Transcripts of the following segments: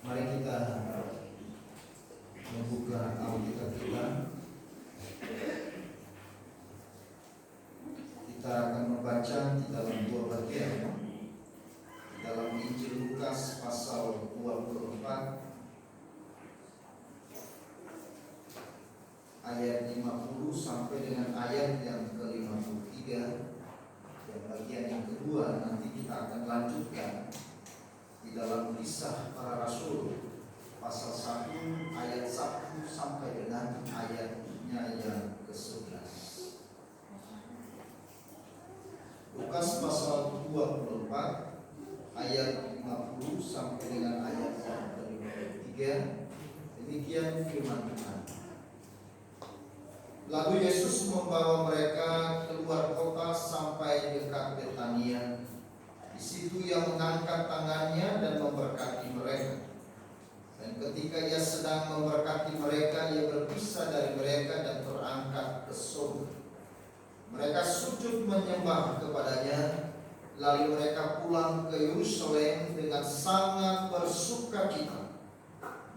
Mari kita membuka Alkitab kita. Kita akan membaca di dalam dua bagian. Dalam Injil Lukas pasal 24 ayat 50 sampai dengan ayat yang ke-53. Dan bagian yang kedua nanti kita akan lanjutkan di dalam Kisah Para Rasul pasal 1 ayat 1 sampai dengan ayatnya yang ke-11. Lukas pasal 24 ayat 50 sampai dengan ayat yang ke-53. Demikian firman Tuhan. Lalu Yesus membawa mereka keluar kota sampai dekat Betania. Di situ ia mengangkat tangannya dan memberkati mereka. Dan ketika ia sedang memberkati mereka, ia berpisah dari mereka dan terangkat ke surga. Mereka sujud menyembah kepadanya. Lalu mereka pulang ke Yerusalem dengan sangat bersukacita.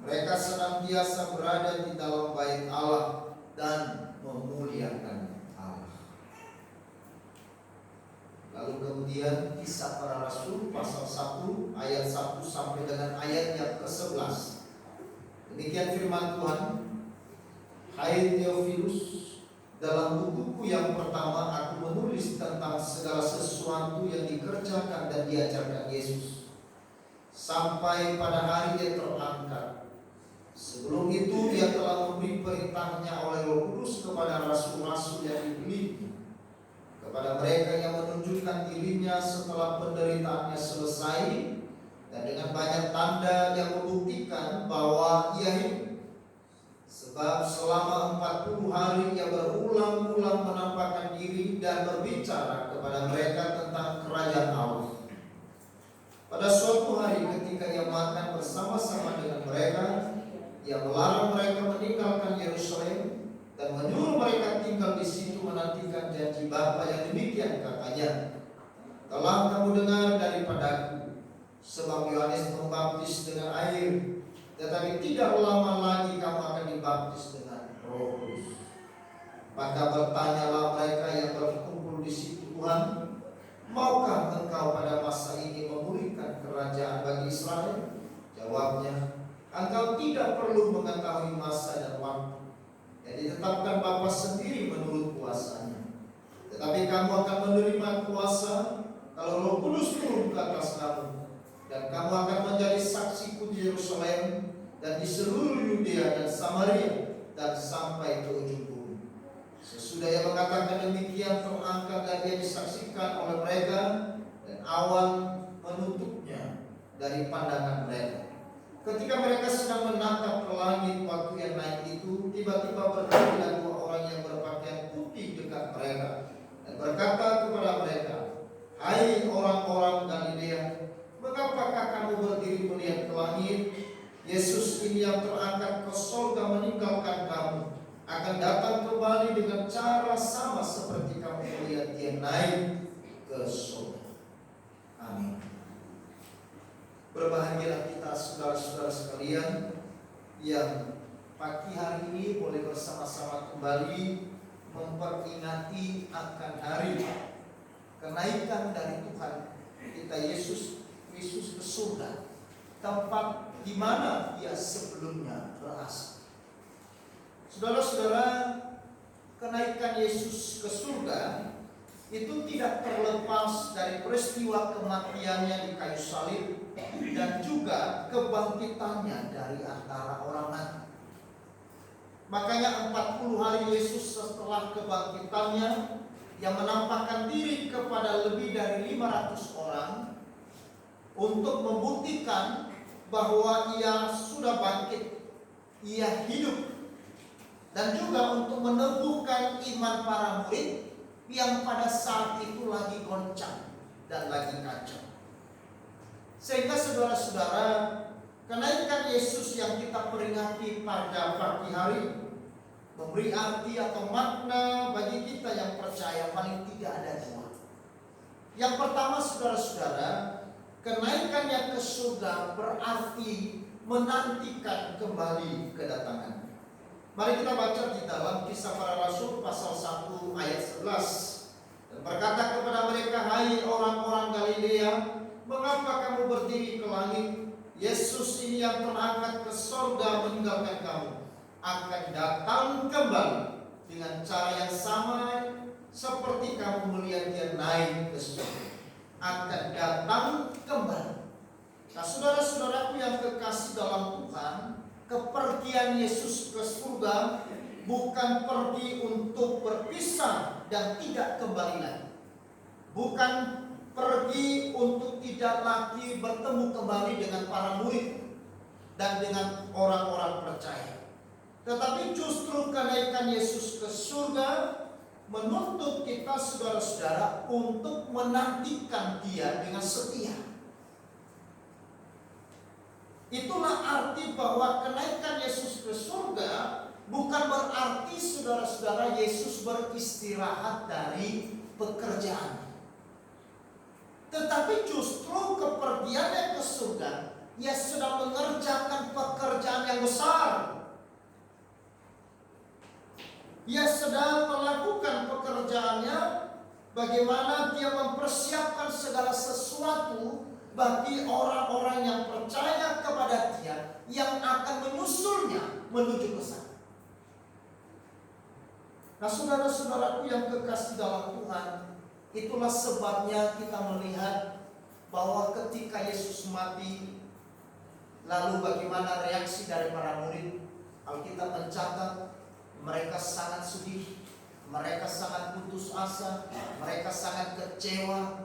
Mereka senantiasa berada di dalam bait Allah dan memuliakan Allah. Lalu kemudian Kisah Para Rasul pasal 1 ayat 1 sampai dengan ayat yang ke-11. Demikian firman Tuhan. Hai Theophilus, dalam bukuku yang pertama aku menulis tentang segala sesuatu yang dikerjakan dan diajarkan Yesus sampai pada hari dia terangkat. Sebelum itu dia telah memberi perintahnya oleh Roh Kudus kepada rasul-rasul yang dipilih, kepada mereka yang menunjukkan dirinya setelah penderitaannya selesai, dan dengan banyak tanda yang membuktikan bahwa ia hidup. Sebab selama 40 hari ia berulang-ulang menampakkan diri dan berbicara kepada mereka tentang kerajaan Allah. Pada suatu hari ketika ia makan bersama-sama dengan mereka, ia melarang mereka meninggalkan Yerusalem dan menyuruh mereka tinggal di situ menantikan janji Bapa yang demikian katanya. Telah kamu dengar daripadaku, sebab Yohanes membaptis dengan air, tetapi tidak lama lagi kamu akan dibaptis dengan Roh Kudus. Maka bertanyalah mereka yang berkumpul di situ, Tuhan, maukah engkau pada masa ini memulihkan kerajaan bagi Israel? Jawabnya, engkau tidak perlu mengetahui masa dan waktu yang ditetapkan Bapa sendiri menurut kuasanya. Tetapi kamu akan menerima kuasa kalau Roh Kudus turun ke atas kamu, dan kamu akan menjadi saksiku di Yerusalem dan di seluruh Yudea dan Samaria dan sampai ke ujung bumi. Sesudah ia mengatakan demikian, terangkat dan ia disaksikan oleh mereka, dan awan menutupnya dari pandangan mereka. Ketika mereka sedang menatap ke langit waktu yang naik itu, tiba-tiba berdirilah dua orang yang berpakaian putih dekat mereka dan berkata kepada mereka, hai orang-orang Galilea, mengapakah kamu berdiri melihat ke langit? Yesus ini yang terangkat ke surga meninggalkan kamu akan datang kembali dengan cara sama seperti kamu melihat dia naik ke surga. Amin. Berbahagialah kita saudara-saudara sekalian yang pagi hari ini boleh bersama-sama kembali memperingati akan hari kenaikan dari Tuhan kita Yesus Kristus ke surga, tempat di mana dia sebelumnya berasal. Saudara-saudara, kenaikan Yesus ke surga itu tidak terlepas dari peristiwa kematiannya di kayu salib dan juga kebangkitannya dari antara orang mati. Makanya 40 hari Yesus setelah kebangkitannya yang menampakkan diri kepada lebih dari 500 orang untuk membuktikan bahwa ia sudah bangkit, ia hidup, dan juga untuk meneguhkan iman para murid yang pada saat itu lagi goncang dan lagi kacau. Sehingga saudara-saudara, kenaikan Yesus yang kita peringati pada pagi hari memberi arti atau makna bagi kita yang percaya paling tidak ada dua. Yang pertama, saudara-saudara, kenaikannya ke surga berarti menantikan kembali kedatangan. Mari kita baca di dalam Kisah Para Rasul pasal 1 ayat 11. Dan berkata kepada mereka, "Hai orang-orang Galilea, mengapa kamu berdiri ke langit? Yesus ini yang terangkat ke surga meninggalkan kamu, akan datang kembali dengan cara yang sama seperti kamu melihat dia naik ke surga." Akan datang kembali. Nah, saudara-saudaraku yang kekasih dalam Tuhan, kepergian Yesus ke surga bukan pergi untuk berpisah dan tidak kembali lagi. Bukan pergi untuk tidak lagi bertemu kembali dengan para murid dan dengan orang-orang percaya. Tetapi justru kenaikan Yesus ke surga menuntut kita, saudara-saudara, untuk menantikan dia dengan setia. Itulah arti bahwa kenaikan Yesus ke surga bukan berarti, saudara-saudara, Yesus beristirahat dari pekerjaan. Tetapi justru kepergiannya ke surga, ia sedang mengerjakan pekerjaan yang besar. Ia sedang melakukan pekerjaannya, bagaimana dia mempersiapkan segala sesuatu bagi orang-orang yang percaya kepada dia, yang akan menyusulnya menuju ke sana. Nah, saudara-saudaraku yang kekasih dalam Tuhan, itulah sebabnya kita melihat bahwa ketika Yesus mati, lalu bagaimana reaksi dari para murid. Alkitab mencatat mereka sangat sedih, mereka sangat putus asa, mereka sangat kecewa.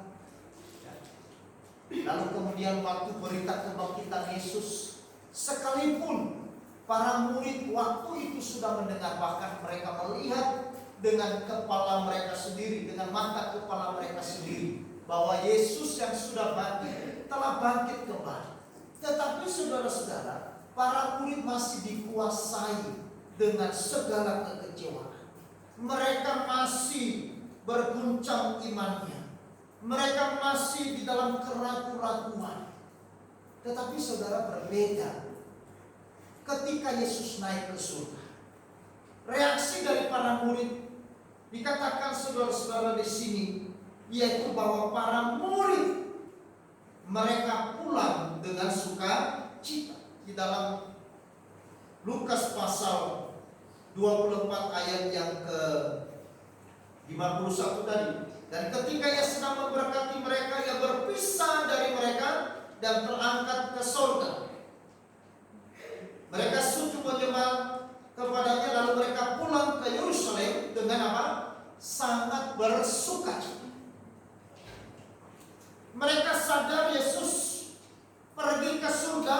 Lalu kemudian waktu berita kebangkitan Yesus, sekalipun para murid waktu itu sudah mendengar, bahkan mereka melihat dengan kepala mereka sendiri, dengan mata kepala mereka sendiri, bahwa Yesus yang sudah mati telah bangkit kembali. Tetapi saudara-saudara, para murid masih dikuasai dengan segala kekecewaan. Mereka masih berguncang imannya. Mereka masih di dalam keraguan-raguan. Tetapi saudara, berbeda ketika Yesus naik ke surga. Reaksi dari para murid dikatakan, saudara-saudara, di sini, yaitu bahwa para murid mereka pulang dengan sukacita. Di dalam Lukas pasal 24 ayat yang ke 51 tadi. Dan ketika ia sedang memberkati mereka, ia berpisah dari mereka dan terangkat ke surga. Mereka sujud menyembah kepadanya, lalu mereka pulang ke Yerusalem dengan apa? Sangat bersukacita. Mereka sadar Yesus pergi ke surga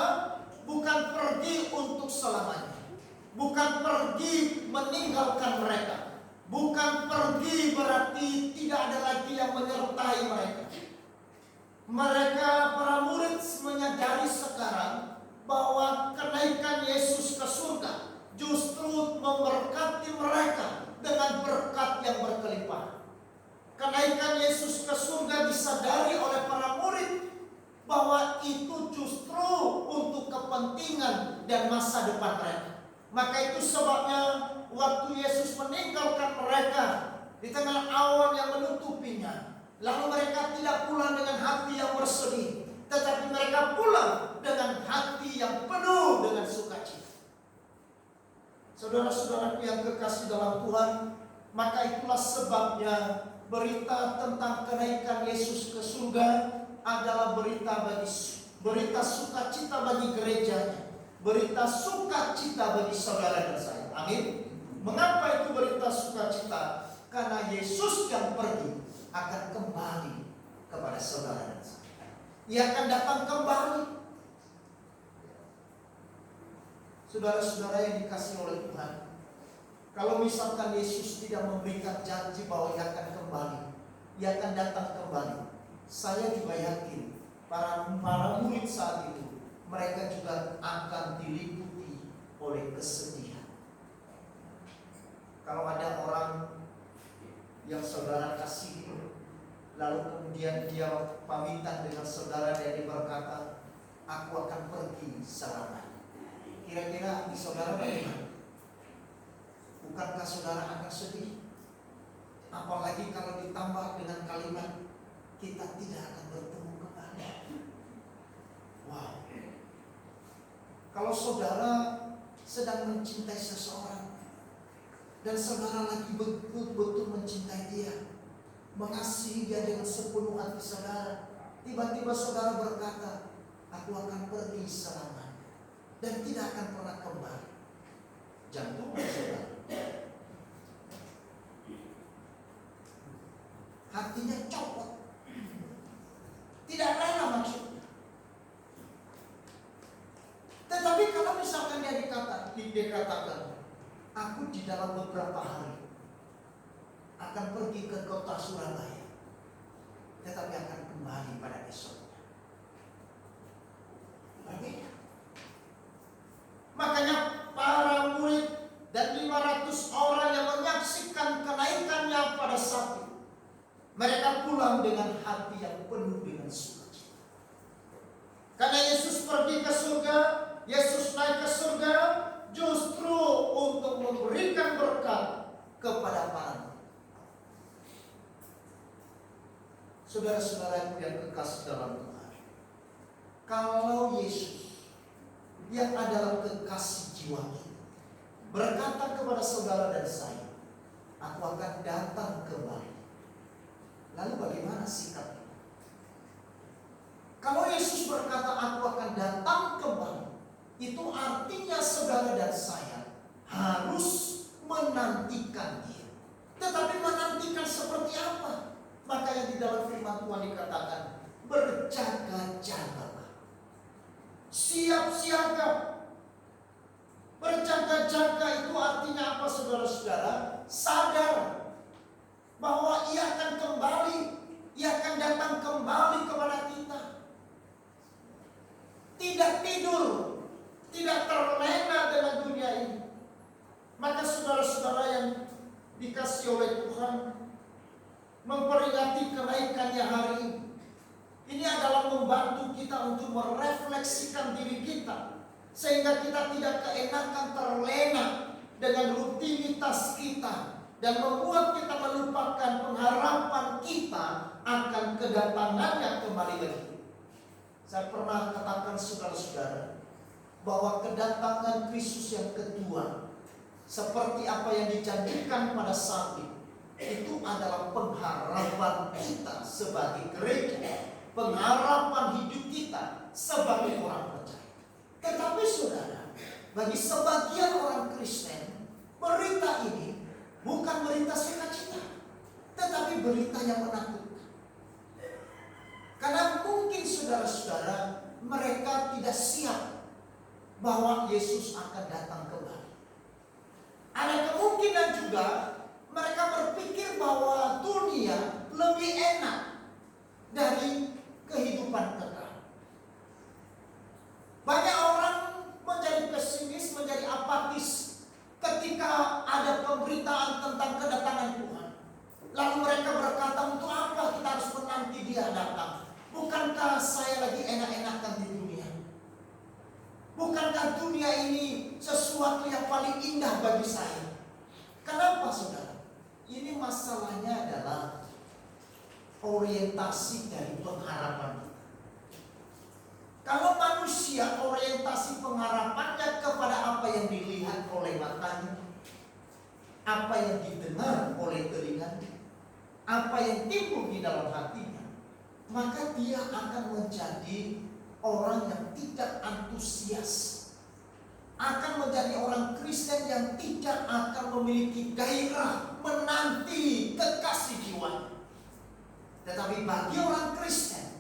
bukan pergi untuk selamanya, bukan pergi meninggalkan mereka, bukan pergi berarti tidak ada lagi yang menyertai mereka. Mereka, para murid, menyadari sekarang bahwa kenaikan Yesus ke surga justru memberkati mereka dengan berkat yang berkelimpahan. Kenaikan Yesus ke surga disadari oleh para murid bahwa itu justru untuk kepentingan dan masa depan mereka. Maka itu sebabnya waktu Yesus meninggalkan mereka di tengah awan yang menutupinya, lalu mereka tidak pulang dengan hati yang bersedih, tetapi mereka pulang dengan hati yang penuh dengan sukacita. Saudara-saudaraku yang kekasih dalam Tuhan, maka itulah sebabnya berita tentang kenaikan Yesus ke surga adalah berita sukacita bagi gerejanya, berita sukacita bagi saudara dan saya. Amin. Mengapa itu berita sukacita? Karena Yesus yang pergi akan kembali kepada saudara dan saya. Ia akan datang kembali. Saudara-saudara yang dikasihi oleh Tuhan, kalau misalkan Yesus tidak memberikan janji bahwa ia akan kembali, ia akan datang kembali, saya juga yakin para murid saat itu, mereka juga akan diliputi oleh kesedihan. Kalau ada orang yang saudara kasihi, Lalu kemudian dia pamitan dengan saudara dan dia berkata, aku akan pergi selamanya. Kira-kira di saudara bagaimana? Bukankah saudara akan sedih? Apalagi kalau ditambah dengan kalimat, kita tidak akan bertemu kembali. Wow. Kalau saudara sedang mencintai seseorang dan saudara lagi betul-betul mencintai dia, mengasihi dia dengan sepenuh hati saudara, tiba-tiba saudara berkata, aku akan pergi selamanya dan tidak akan pernah kembali. Jantung saudara, hatinya copot, tidak rela maksudnya. Tetapi kalau misalkan dia dikatakan, aku di dalam beberapa hari akan pergi ke kota Surabaya, tetapi akan kembali pada esoknya. Berbeda. Makanya para murid dan 500 orang yang menyaksikan kenaikannya pada saat itu, mereka pulang dengan hati yang penuh dengan sukacita. Karena Yesus pergi ke surga, Yesus naik ke surga justru untuk memberikan berkat kepada para murid. Saudara-saudara yang kekasih dalam Tuhan, kalau Yesus yang adalah kekasih jiwa kita berkata kepada saudara dan saya, aku akan datang kembali, lalu bagaimana sikap kita? Kalau Yesus berkata aku akan datang kembali, itu artinya saudara dan saya harus menantikan dia. Tetapi menantikan seperti apa? Makanya di dalam firman Tuhan dikatakan, berjaga-jagalah, siap siaga. Berjaga-jaga itu artinya apa saudara-saudara? Sadar bahwa ia akan kembali, ia akan datang kembali kepada kita. Tidak tidur, tidak terlena dengan dunia ini. Maka saudara-saudara yang dikasih oleh Tuhan, memperingati kenaikannya hari ini, ini adalah membantu kita untuk merefleksikan diri kita, sehingga kita tidak keenakan terlena dengan rutinitas kita dan membuat kita melupakan pengharapan kita akan kedatangannya kembali lagi. Saya pernah katakan saudara-saudara bahwa kedatangan Kristus yang kedua, seperti apa yang dijanjikan pada saat itu adalah pengharapan kita sebagai gereja, pengharapan hidup kita sebagai orang percaya. Tetapi saudara, bagi sebagian orang Kristen, berita ini bukan berita sukacita, tetapi berita yang menakutkan. Karena mungkin saudara-saudara, mereka tidak siap bahwa Yesus akan datang kembali. Ada kemungkinan juga mereka berpikir bahwa dunia lebih enak dari kehidupan kekal. Banyak orang menjadi pesimis, menjadi apatis ketika ada pemberitaan tentang kedatangan Tuhan. Lalu mereka berkata, untuk apa kita harus menanti dia datang? Bukankah saya lagi enak-enakan di dunia? Bukankah dunia ini sesuatu yang paling indah bagi saya? Kenapa saudara? Ini masalahnya adalah orientasi dari pengharapan kita. Kalau manusia orientasi pengharapannya kepada apa yang dilihat oleh matanya, apa yang didengar oleh telinganya, apa yang timbul di dalam hatinya, maka dia akan menjadi orang yang tidak antusias, akan menjadi orang Kristen yang tidak akan memiliki gairah menanti kekasih jiwa. Tetapi bagi orang Kristen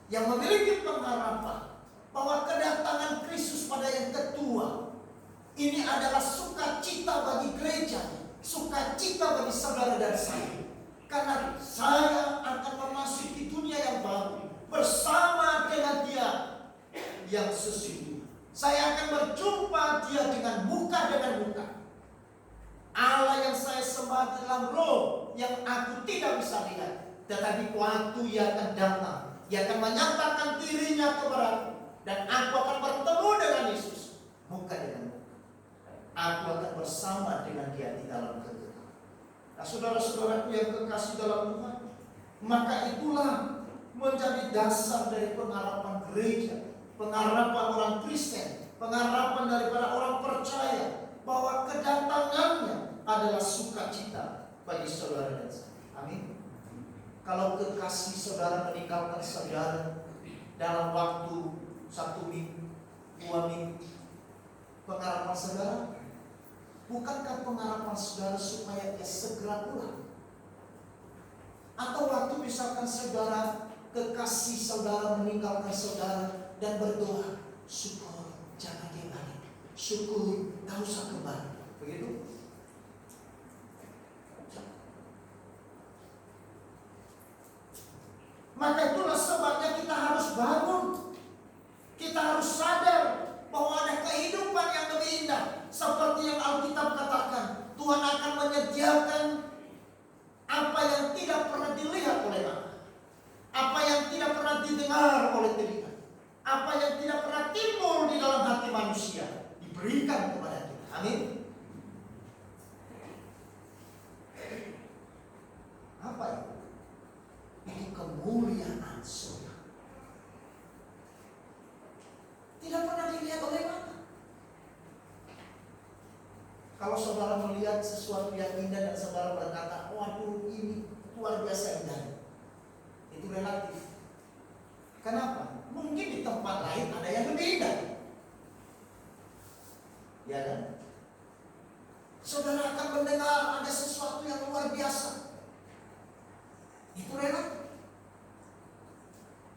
yang memiliki pengharapan bahwa kedatangan Kristus pada yang kedua ini adalah sukacita bagi gereja, sukacita bagi saudara dan saya, karena saya akan memasuki dunia yang baru bersama dengan Dia yang sesungguhnya. Saya akan berjumpa Dia dengan muka. Allah yang saya sembah dalam roh yang aku tidak bisa lihat, Tetapi waktu ia akan datang, ia akan menyatakan dirinya kepadaku, dan aku akan bertemu dengan Yesus muka dengan muka. Aku akan bersama dengan dia di dalam kekekalan. Nah, saudara-saudaraku yang kekasih dalam Tuhan, maka itulah menjadi dasar dari pengharapan gereja, pengharapan orang Kristen, pengharapan daripada orang percaya, bahwa kedatangannya adalah sukacita bagi saudara dan saya. Amin. Kalau kekasih saudara meninggalkan saudara dalam waktu 1 minggu, 2 minggu, pengharapan saudara, bukankah pengharapan saudara supaya dia segera pulang? Atau waktu misalkan saudara, kekasih saudara meninggalkan saudara dan berdoa, syukur jangan dia balik, syukur tak usah kembali, begitu? Maka itulah sebabnya kita harus bangun. Kita harus sadar bahwa ada kehidupan yang lebih indah. Seperti yang Alkitab katakan, Tuhan akan menyediakan apa yang tidak pernah dilihat oleh mata, apa yang tidak pernah didengar oleh telinga, apa yang tidak pernah timbul di dalam hati manusia, diberikan kepada kita. Amin. Apa itu? Itu kemuliaan surga. Tidak pernah dilihat oleh mata. Kalau saudara melihat sesuatu yang indah dan saudara berkata, waduh ini luar biasa indah, itu relatif. Kenapa? Mungkin di tempat lain ada yang lebih indah, ya kan? Saudara akan mendengar ada sesuatu yang luar biasa, itu relatif.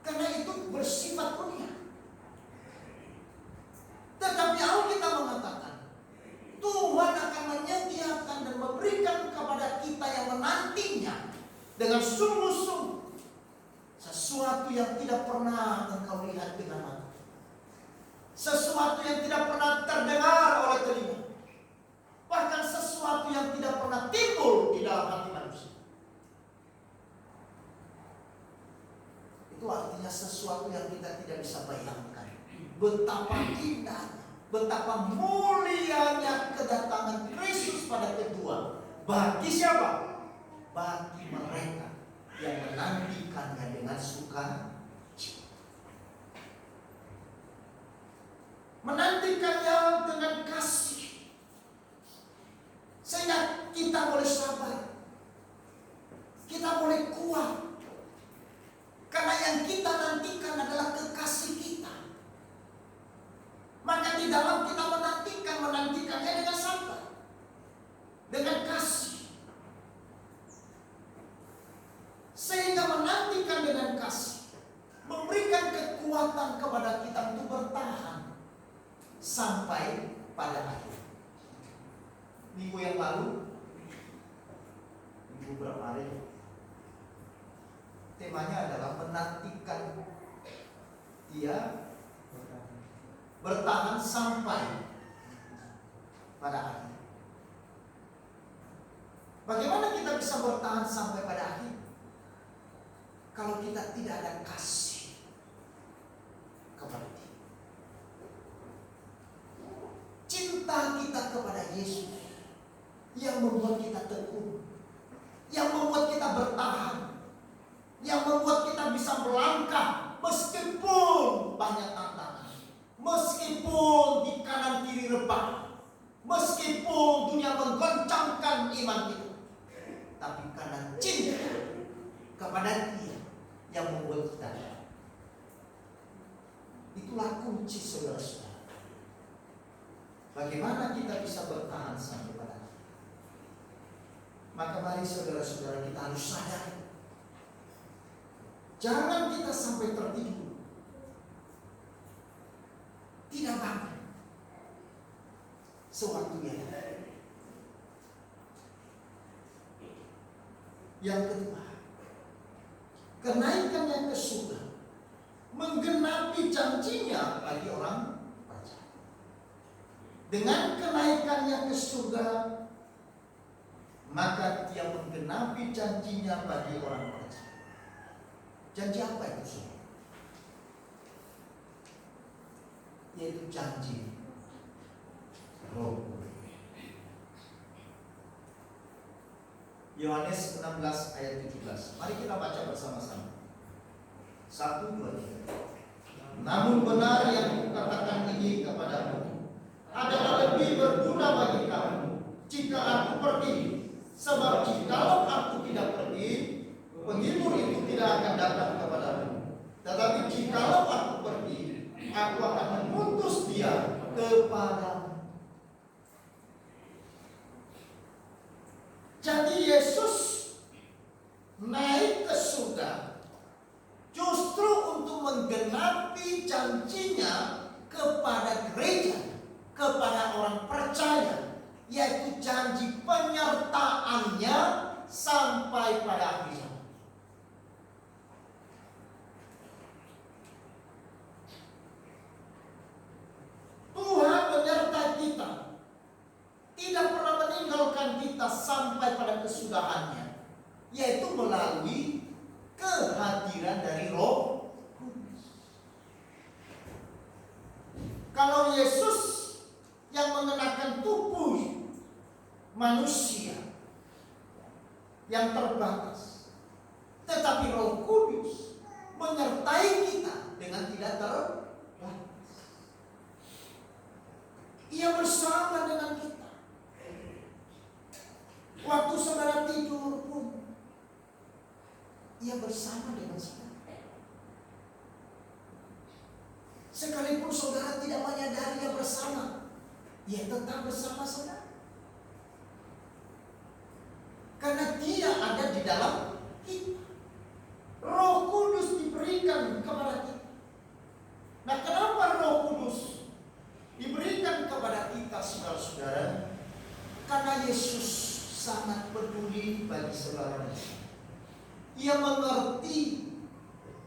Karena itu bersifat dunia. Tetapi Alkitab mengatakan, Tuhan akan menyediakan dan memberikan kepada kita yang menantinya dengan sungguh-sungguh sesuatu yang tidak pernah engkau lihat dengan mata, sesuatu yang tidak pernah terdengar oleh telinga, bahkan sesuatu yang tidak pernah timbul di dalam hati manusia. Itu artinya sesuatu yang kita tidak bisa bayangkan. Betapa indahnya, betapa mulianya kedatangan Kristus pada kedua. Bagi siapa? Bagi mereka yang menantikannya dengan suka cita. Menantikannya dengan kasih, sehingga kita boleh sabar, kita boleh kuat. Karena yang kita nantikan adalah kekasih kita. Maka di dalam kita menantikannya dengan sabar, dengan kasih. Sehingga menantikan dengan kasih memberikan kekuatan kepada kita untuk bertahan sampai pada akhir. Minggu yang lalu, minggu berapa hari? Temanya adalah menantikan dia bertahan sampai pada akhir. Bagaimana kita bisa bertahan sampai pada akhir? Kalau kita tidak ada kasih kepada dia. Cinta kita kepada Yesus yang membuat kita tekun, yang membuat kita bertahan, yang membuat kita bisa melangkah meskipun banyak tantangan, meskipun di kanan kiri rebah, meskipun dunia menggoncangkan iman kita, tapi karena cinta kepada Dia yang membuat kita. Itulah kunci saudara-saudara. Bagaimana kita bisa bertahan sampai pada akhir? Maka mari saudara-saudara kita harus sadar, jangan kita sampai tertidur, tidak bangun sewaktu yang ada. Yang kedua, kenaikannya ke surga menggenapi janjinya bagi orang percaya. Dengan kenaikannya ke surga, maka dia menggenapi janjinya bagi orang percaya. Janji apa itu saudara? Yaitu janji Roh Kudus. Yohanes 16 ayat 17. Mari kita baca bersama-sama. 1, 2, 3. Namun benar yang kukatakan ini kepadamu adalah lebih berguna bagi kamu jika aku pergi. Sebab jikalau aku tidak pergi, penghibur itu tidak akan datang kepadamu. Tetapi jikalau aku pergi, aku akan mengutus dia kepadamu. Jadi Yesus naik ke surga justru untuk menggenapi janjinya kepada gereja, kepada orang percaya, yaitu janji penyertaannya sampai pada akhir zaman. Tuhan menyertai kita, tidak pernah meninggalkan kita sampai pada kesudahannya, yaitu melalui kehadiran dari Roh Kudus. Kalau Yesus yang mengenakan tubuh manusia yang terbatas, tetapi Roh Kudus menyertai kita dengan tidak terbatas. Ia bersama dengan kita. Waktu saudara tidur pun Ia bersama dengan saudara. Sekalipun saudara tidak menyadari Ia bersama, Ia tetap bersama saudara. Karena Dia ada di dalam kita. Roh Kudus diberikan kepada kita. Nah, kenapa Roh Kudus diberikan kepada kita, saudara-saudara? Karena Yesus sangat peduli bagi saudara. Ia mengerti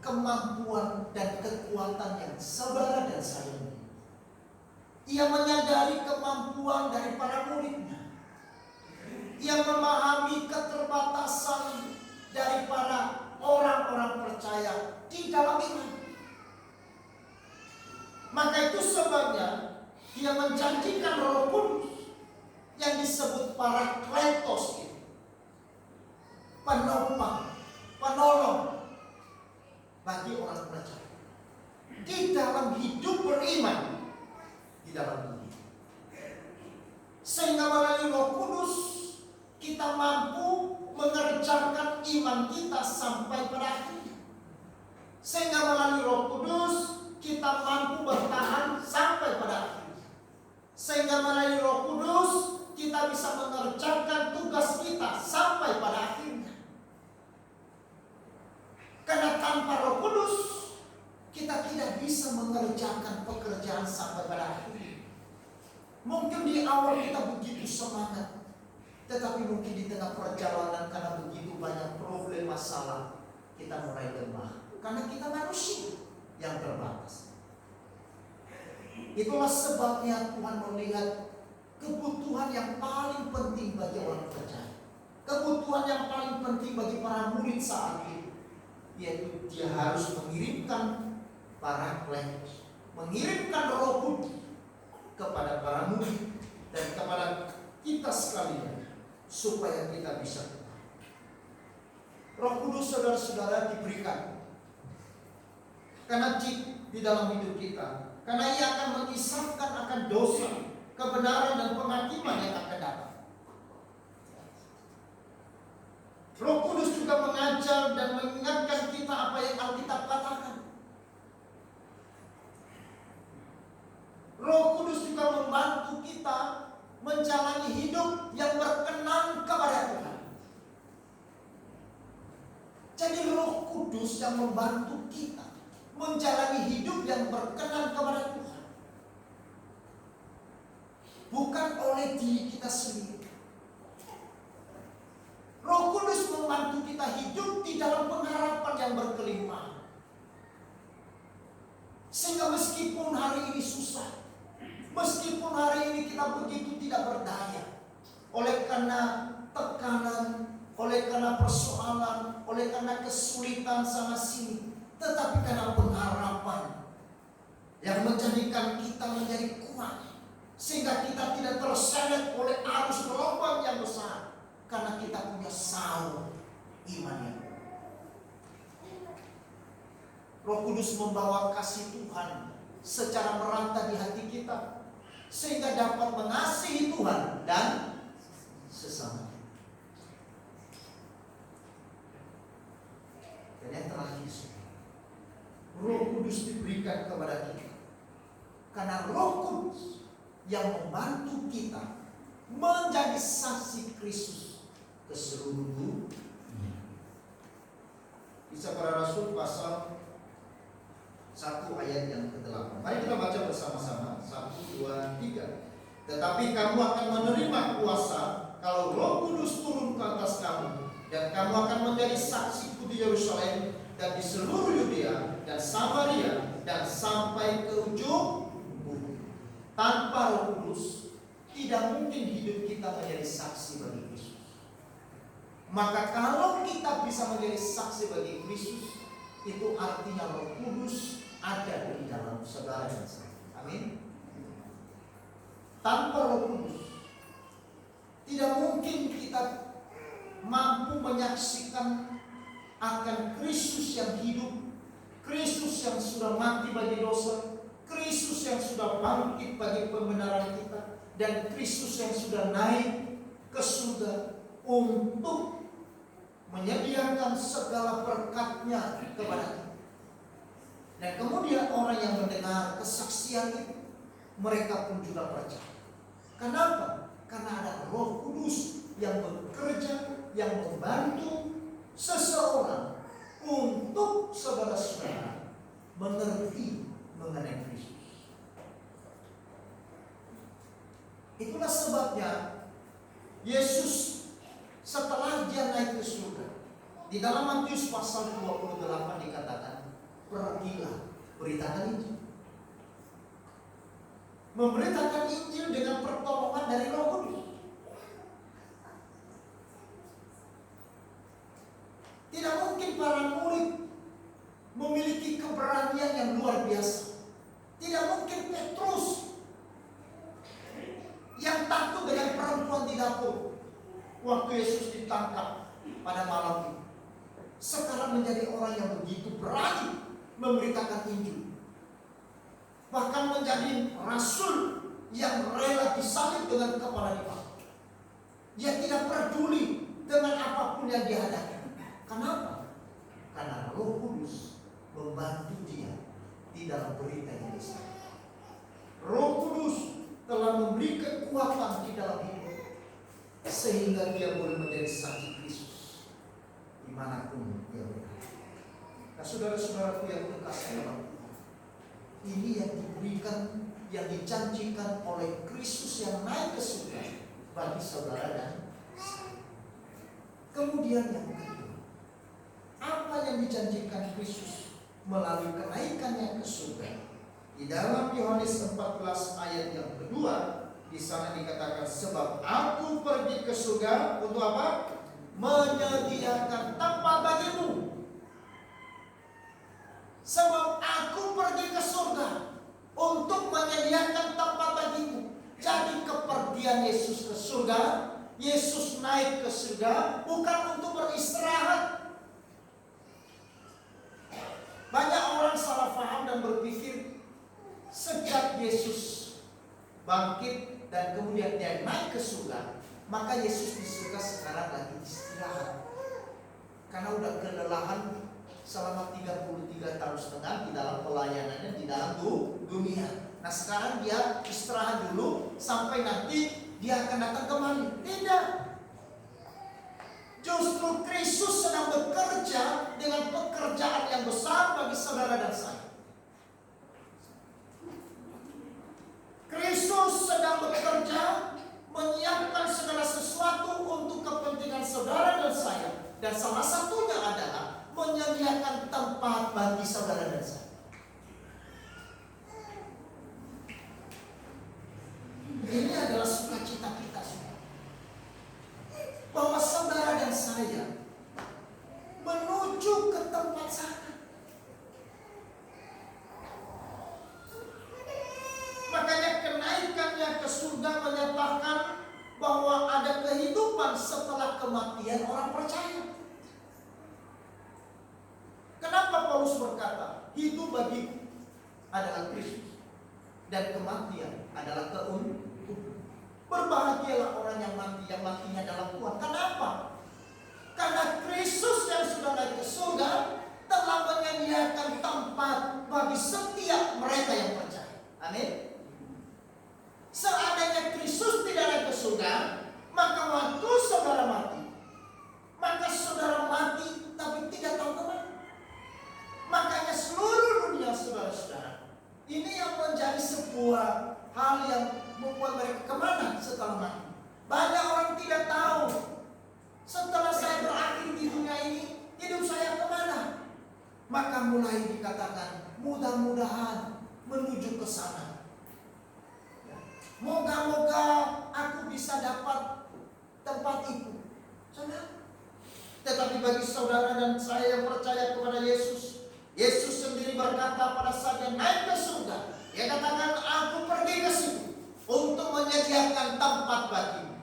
kemampuan dan kekuatan yang saudara dan saya miliki. Ia menyadari kemampuan dari para muridnya. Ia memahami keterbatasan dari para orang-orang percaya di dalam iman. Maka itu sebabnya Dia menjanjikan Roh Kudus yang disebut Parakletos itu, penopang, penolong bagi orang percaya di dalam hidup beriman di dalam dunia. Sehingga melalui Roh Kudus kita mampu mengerjakan iman kita sampai pada akhirnya. Sehingga melalui Roh Kudus kita mampu bertahan sampai pada akhirnya. Sehingga melalui Roh Kudus kita bisa mengerjakan tugas kita sampai pada akhirnya. Karena tanpa Roh Kudus kita tidak bisa mengerjakan pekerjaan sampai pada akhirnya. Mungkin di awal kita begitu semangat, tetapi mungkin di tengah perjalanan karena begitu banyak problem masalah, kita mulai lemah. Karena kita manusia yang terbatas. Itulah sebabnya Tuhan melihat kebutuhan yang paling penting bagi orang percaya, kebutuhan yang paling penting bagi para murid saat itu, yaitu Dia harus mengirimkan Parakletos, mengirimkan Roh Kudus kepada para murid dan kepada kita sekalian, supaya kita bisa ketahui. Roh Kudus saudara-saudara diberikan karena di dalam hidup kita, karena Ia akan mengisahkan akan dosa, kebenaran dan penghakiman yang akan datang. Roh Kudus juga mengajar dan mengingatkan kita apa yang Alkitab katakan. Roh Kudus juga membantu kita menjalani hidup yang berkenan kepada Tuhan. Jadi Roh Kudus yang membantu kita menjalani hidup yang berkenan kepada Tuhan, bukan oleh diri kita sendiri. Roh Kudus membantu kita hidup di dalam pengharapan yang berkelimpahan, sehingga meskipun hari ini susah, meskipun hari ini kita begitu tidak berdaya oleh karena tekanan, oleh karena persoalan, oleh karena kesulitan sana sini, tetapi karena pengharapan yang menjadikan kita menjadi kuat, sehingga kita tidak terseret oleh arus gelombang yang besar, karena kita punya saur iman yang kuat. Roh Kudus membawa kasih Tuhan secara merata di hati kita, sehingga dapat mengasihi Tuhan dan sesama. Dan yang terakhir, Roh Kudus diberikan kepada kita karena Roh Kudus yang membantu kita menjadi saksi Kristus ke seluruh dunia. Kisah Para Rasul pasal 1 ayat yang ke-8. Mari kita baca bersama-sama. 1, 2, 3. Tetapi kamu akan menerima kuasa kalau Roh Kudus turun ke atas kamu, dan kamu akan menjadi saksiku di Yerusalem dan di seluruh Yudea dan Samaria dan sampai ke ujung bumi. Tanpa Roh Kudus tidak mungkin hidup kita menjadi saksi bagi Kristus. Maka kalau kita bisa menjadi saksi bagi Kristus, itu artinya Roh Kudus ada di dalam saudara dan saya. Amin. Tanpa Roh Kudus tidak mungkin kita mampu menyaksikan akan Kristus yang hidup, Kristus yang sudah mati bagi dosa, Kristus yang sudah bangkit bagi pembenaran kita, dan Kristus yang sudah naik ke surga untuk menyediakan segala berkat-Nya kepada kita. Dan kemudian orang yang mendengar kesaksian itu, mereka pun juga percaya. Kenapa? Karena ada Roh Kudus yang bekerja, yang membantu seseorang untuk saudara-saudara mengerti mengenai Kristus. Itulah sebabnya Yesus setelah Dia naik ke surga, di dalam Matius pasal 28 dikatakan, pergilah, beritakan Injil. Memberitakan Injil dengan pertolongan dari Roh Kudus. Tidak mungkin para murid memiliki keberanian yang luar biasa. Tidak mungkin Petrus yang takut dengan perempuan di dapur waktu Yesus ditangkap pada malam itu, sekarang menjadi orang yang begitu berani memberitakan Injil. Bahkan menjadi rasul yang rela disalib dengan kepala dipangku. Dia tidak peduli dengan apapun yang dihadapi. Kenapa? Karena Roh Kudus membantu dia di dalam berita yang disampaikan. Roh Kudus telah memberi kekuatan di dalam hidup, sehingga dia boleh menjadi saksi Kristus dimanapun dia berada. Nah, saudara-saudaraku yang terkasih dalam Tuhan, ini yang diberikan, yang dijanjikan oleh Kristus yang naik ke surga bagi saudara dan saya. Kemudian yang kedua, apa yang dijanjikan Kristus melalui kenaikannya ke surga? Di dalam Yohanes 14 ayat yang kedua, di sana dikatakan, sebab aku pergi ke surga untuk apa? Menyediakan tempat bagimu. Sebab aku pergi ke surga untuk menyediakan tempat bagimu. Jadi kepergian Yesus ke surga, Yesus naik ke surga bukan untuk beristirahat. Banyak orang salah paham dan berpikir sejak Yesus bangkit dan kemudian dia naik ke surga, maka Yesus di surga sekarang lagi istirahat. Karena udah kelelahan selama 33 tahun setengah di dalam pelayanannya di dalam dunia. Nah sekarang dia istirahat dulu sampai nanti dia akan datang kembali. Tidak. Justru Kristus sedang bekerja dengan pekerjaan yang besar bagi saudara dan saya. Kristus sedang bekerja menyiapkan segala sesuatu untuk kepentingan saudara dan saya. Dan salah satunya adalah menyediakan tempat bagi saudara dan saya. Ini adalah sukacita kita semua, bahwa saudara dan saya bahwa ada kehidupan setelah kematian orang percaya. Kenapa Paulus berkata, hidup bagiku adalah Kristus dan kematian adalah keuntungan. Berbahagialah orang yang matinya dalam Tuhan. Kenapa? Karena Kristus yang sudah naik ke surga telah menyediakan tempat bagi setiap mereka yang percaya. Amin. Seandainya Kristus tidak naik ke surga, maka waktu saudara mati, maka saudara mati tapi tidak tahu kemana. Makanya seluruh dunia saudara-saudara, ini yang menjadi sebuah hal yang membuat mereka kemana setelah mati. Banyak orang tidak tahu, setelah saya berakhir di dunia ini, hidup saya kemana. Maka mulai dikatakan, mudah-mudahan menuju ke sana. Moga-moga aku bisa dapat tempat itu. Saudara. Tetapi bagi saudara dan saya yang percaya kepada Yesus, Yesus sendiri berkata pada saat dia naik ke surga, dia katakan, aku pergi ke situ untuk menyediakan tempat bagimu.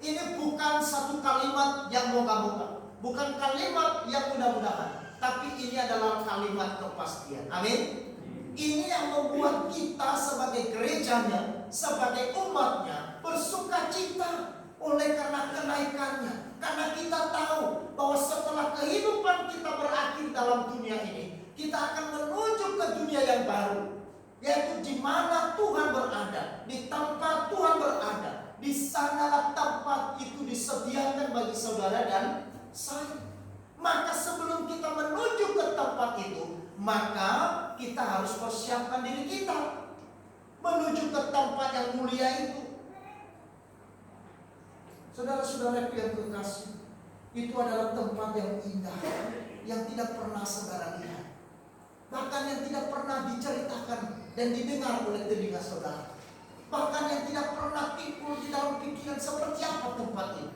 Ini bukan satu kalimat yang moga-moga, bukan kalimat yang mudah-mudahan, tapi ini adalah kalimat kepastian. Amin. Ini yang membuat kita sebagai gerejanya, sebagai umatnya bersuka cita oleh karena kenaikannya. Karena kita tahu bahwa setelah kehidupan kita berakhir dalam dunia ini, kita akan menuju ke dunia yang baru, yaitu di mana Tuhan berada, di tempat Tuhan berada. Di sanalah tempat itu disediakan bagi saudara dan saya. Maka sebelum kita menuju ke tempat itu, maka kita harus persiapkan diri kita menuju ke tempat yang mulia itu. Saudara-saudara yang kekasih, itu adalah tempat yang indah, yang tidak pernah saudara lihat, bahkan yang tidak pernah diceritakan dan didengar oleh telinga saudara, bahkan yang tidak pernah timbul di dalam pikiran seperti apa tempat itu.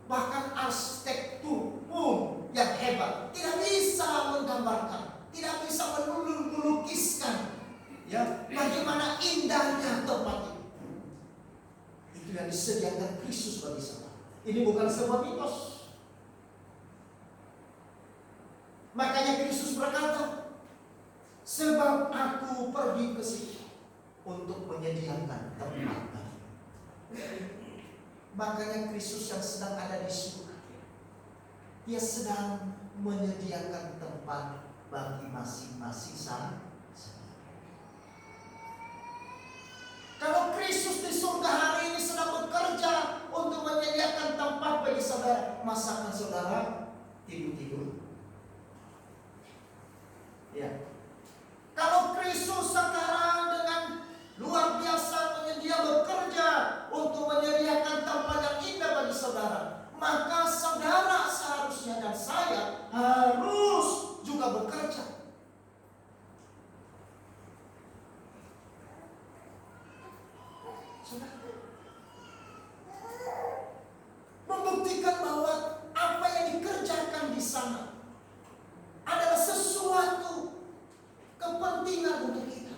Bahkan arsitektur pun yang hebat tidak bisa menggambarkan, tidak bisa melukiskan, ya, bagaimana indahnya tempat itu. Itu yang disediakan Kristus bagi saudara. Ini bukan sebuah mitos. Makanya Kristus berkata, sebab aku pergi ke situ untuk menyediakan tempat. Makanya Kristus yang sedang ada di surga, dia sedang menyediakan tempat bagi masing-masing saudara. Kalau Kristus di surga hari ini sedang bekerja untuk menyediakan tempat bagi saudara, masakan saudara tidur-tidur? Ya. Kalau Kristus sekarang dengan luar biasa bekerja untuk menyediakan tempat yang indah bagi saudara, maka saudara seharusnya dan saya harus juga bekerja. Saudara, membuktikan bahwa apa yang dikerjakan di sana adalah sesuatu kepentingan untuk kita.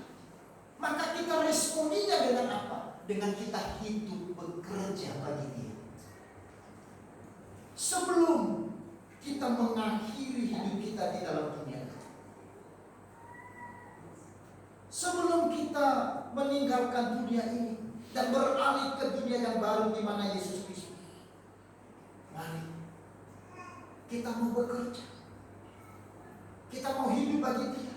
Maka kita responinya dengan apa? Dengan kita hidup bekerja bagi Dia. Sebelum kita mengakhiri hidup kita di dalam dunia, sebelum kita meninggalkan dunia ini dan beralih ke dunia yang baru di mana Yesus Kristus, mari kita mau bekerja, kita mau hidup bagi Dia.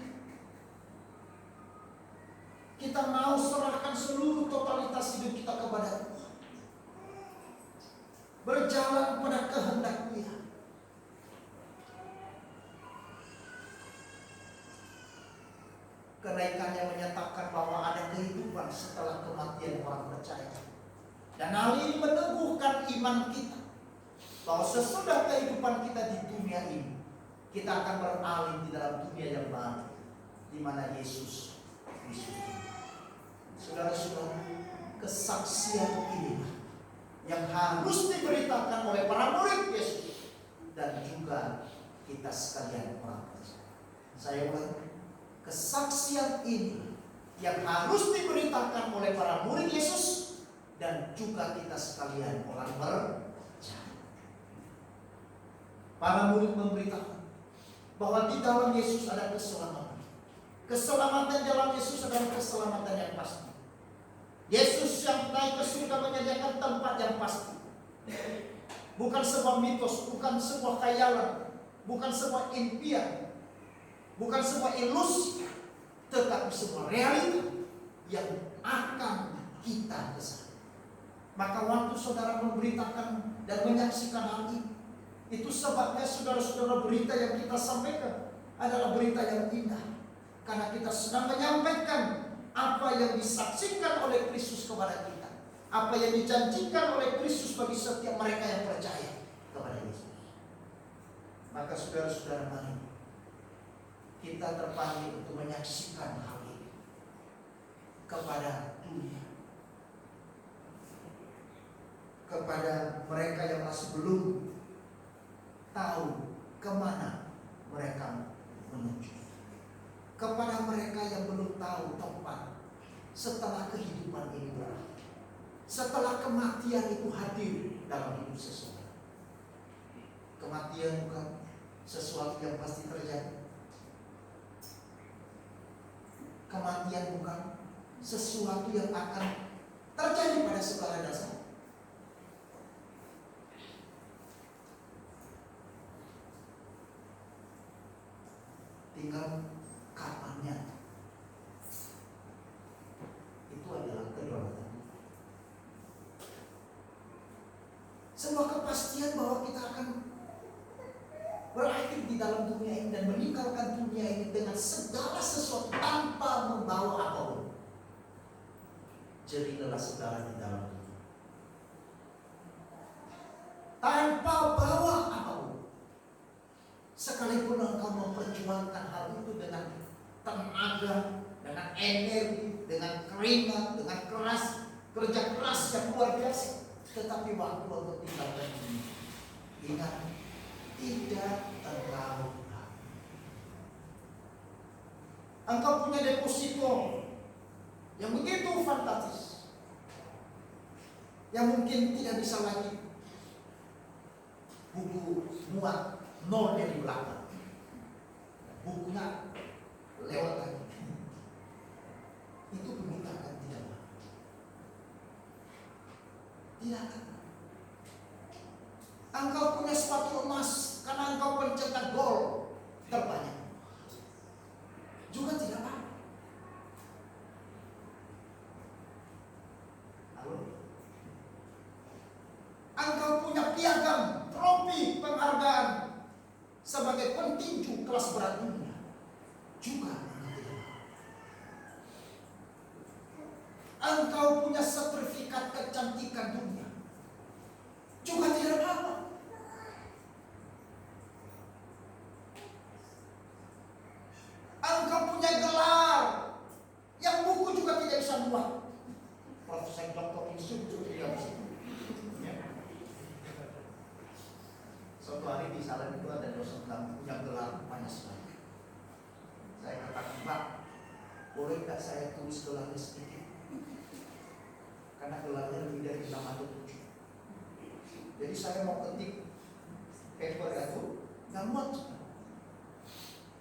Kita mau serahkan seluruh totalitas hidup kita kepada Tuhan, berjalan pada kehendak Dia. Kenaikannya menyatakan bahwa ada kehidupan setelah kematian orang percaya. Dan hal ini meneguhkan iman kita bahwa sesudah kehidupan kita di dunia ini, kita akan beralih di dalam dunia yang baru, di mana Yesus Kristus. Saudara-saudara, kesaksian ini yang harus diberitakan oleh para murid Yesus dan juga kita sekalian orang percaya. Saya ulangi, kesaksian ini yang harus diberitakan oleh para murid Yesus dan juga kita sekalian orang percaya. Para murid memberitakan bahwa di dalam Yesus ada keselamatan. Keselamatan dalam Yesus adalah keselamatan yang pasti. Yesus yang naik ke surga menyediakan tempat yang pasti. Bukan sebuah mitos, bukan sebuah khayalan, bukan sebuah impian, bukan sebuah ilusi, tetapi sebuah realita yang akan kita kesal. Maka waktu saudara memberitakan dan menyaksikan hal ini, itu sebabnya saudara-saudara berita yang kita sampaikan adalah berita yang indah. Karena kita sedang menyampaikan apa yang disaksikan oleh Kristus kepada kita, apa yang dijanjikan oleh Kristus bagi setiap mereka yang percaya kepada Yesus. Maka saudara-saudara, mari kita terpanggil untuk menyaksikan hal ini kepada dunia, kepada mereka yang masih belum tahu kemana mereka menuju, kepada mereka yang belum tahu tempat setelah kehidupan ini berakhir, setelah kematian itu hadir dalam hidup seseorang. Kematian bukan sesuatu yang pasti terjadi. Kematian bukan sesuatu yang akan terjadi pada segala dasar. Tinggal kapannya. Itu adalah kedaulatan. Sebuah kepastian bahwa kita akan berakhir di dalam dunia ini dan meninggalkan dunia ini dengan segala sesuatu tanpa membawa apapun. Jadilah saudara di dalam dunia tanpa bawa apapun. Sekalipun engkau memperjuangkan hal itu dengan tenaga, dengan energi, dengan keringat, dengan kerja keras yang luar biasa, tetapi waktu engkau tinggalkan ini, ingat, tidak terlalu lama. Engkau punya deposito yang begitu fantastis, yang mungkin tidak bisa lagi buku muat nol dari belakang, bukunya lewat lagi. Itu permintaan tidak lama. Tidak akan. Engkau punya sepatu emas karena engkau pencetak gol terbanyak, juga tidak apa. Halo. Engkau punya piagam, trofi penghargaan sebagai pentinju kelas berat dunia, juga tidak apa. Engkau punya sertifikat kecantikan dunia, juga tidak apa. Engkau punya gelar yang buku juga tidak bisa muat. Profesor Dr. Insuk juga tidak bisa. Suatu hari di Salem itu ada dosen kami punya gelar banyak sekali. Saya katakan, Pak, boleh tak saya tulis gelarnya sedikit? Karena gelarnya lebih dari 6 atau 7. Jadi saya mau ketik paper itu, nggak muat.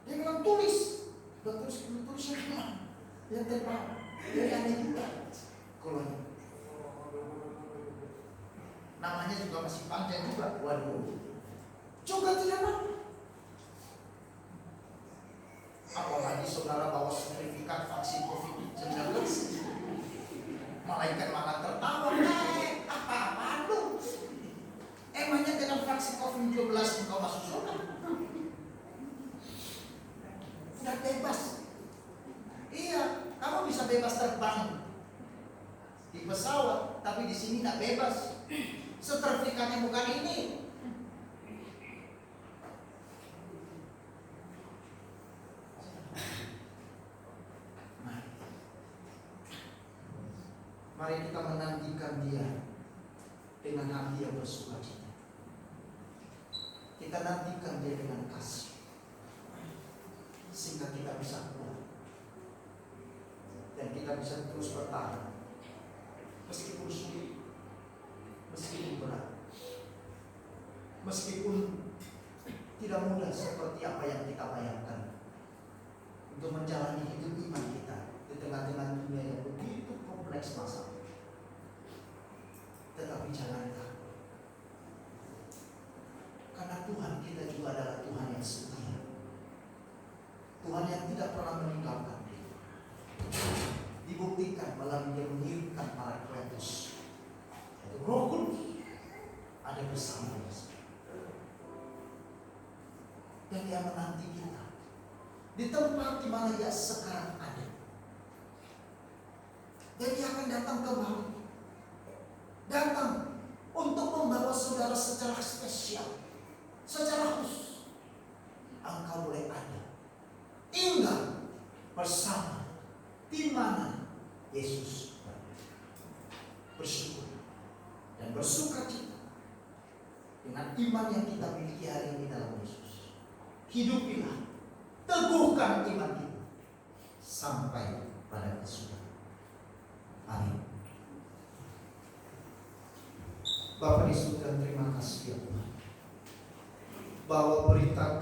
Dia bilang tulis. Udah tulis yang mana? Yang tebal. Jadi aneh juga. Kalau namanya juga masih panjang juga. Waduh. Juga tidak apa. Apalagi saudara bawa sertifikat vaksin COVID-19. Malaikat malah tertawa. Apa-apaan lu? Emangnya dengan vaksin COVID-19 engkau masuk surga? Sudah bebas. Iya, kamu bisa bebas terbang di pesawat, tapi di sini tidak bebas. Sertifikatnya bukan ini. Mari kita menantikan dia dengan hati yang bersukacita. Kita nantikan dia dengan kasih, sehingga kita bisa kuat dan kita bisa terus bertahan meskipun sulit, meskipun berat, meskipun tidak mudah seperti apa yang kita bayangkan, untuk menjalani hidup iman kita di tengah-tengah dunia yang begitu kompleks masalah. Tetapi jangan takut, karena Tuhan kita juga adalah Tuhan yang setia, Tuhan yang tidak pernah meninggalkan kita. Dibuktikan melalui Dia mengirimkan para Parakletos, yaitu Roh Kudus, ada bersama kita, dan Dia menanti kita di tempat di mana Dia sekarang ada. Dan Dia akan datang kembali, datang untuk membawa saudara secara spesial, secara khusus. Engkau boleh ada, tinggal bersama di mana Yesus bersyukur dan bersukacita dengan iman yang kita miliki hari ini dalam Yesus. Hidupilah, teguhkan iman kita sampai pada kesudahan. Amin. Bapa di surga, terima kasih ya Tuhan, bahwa berita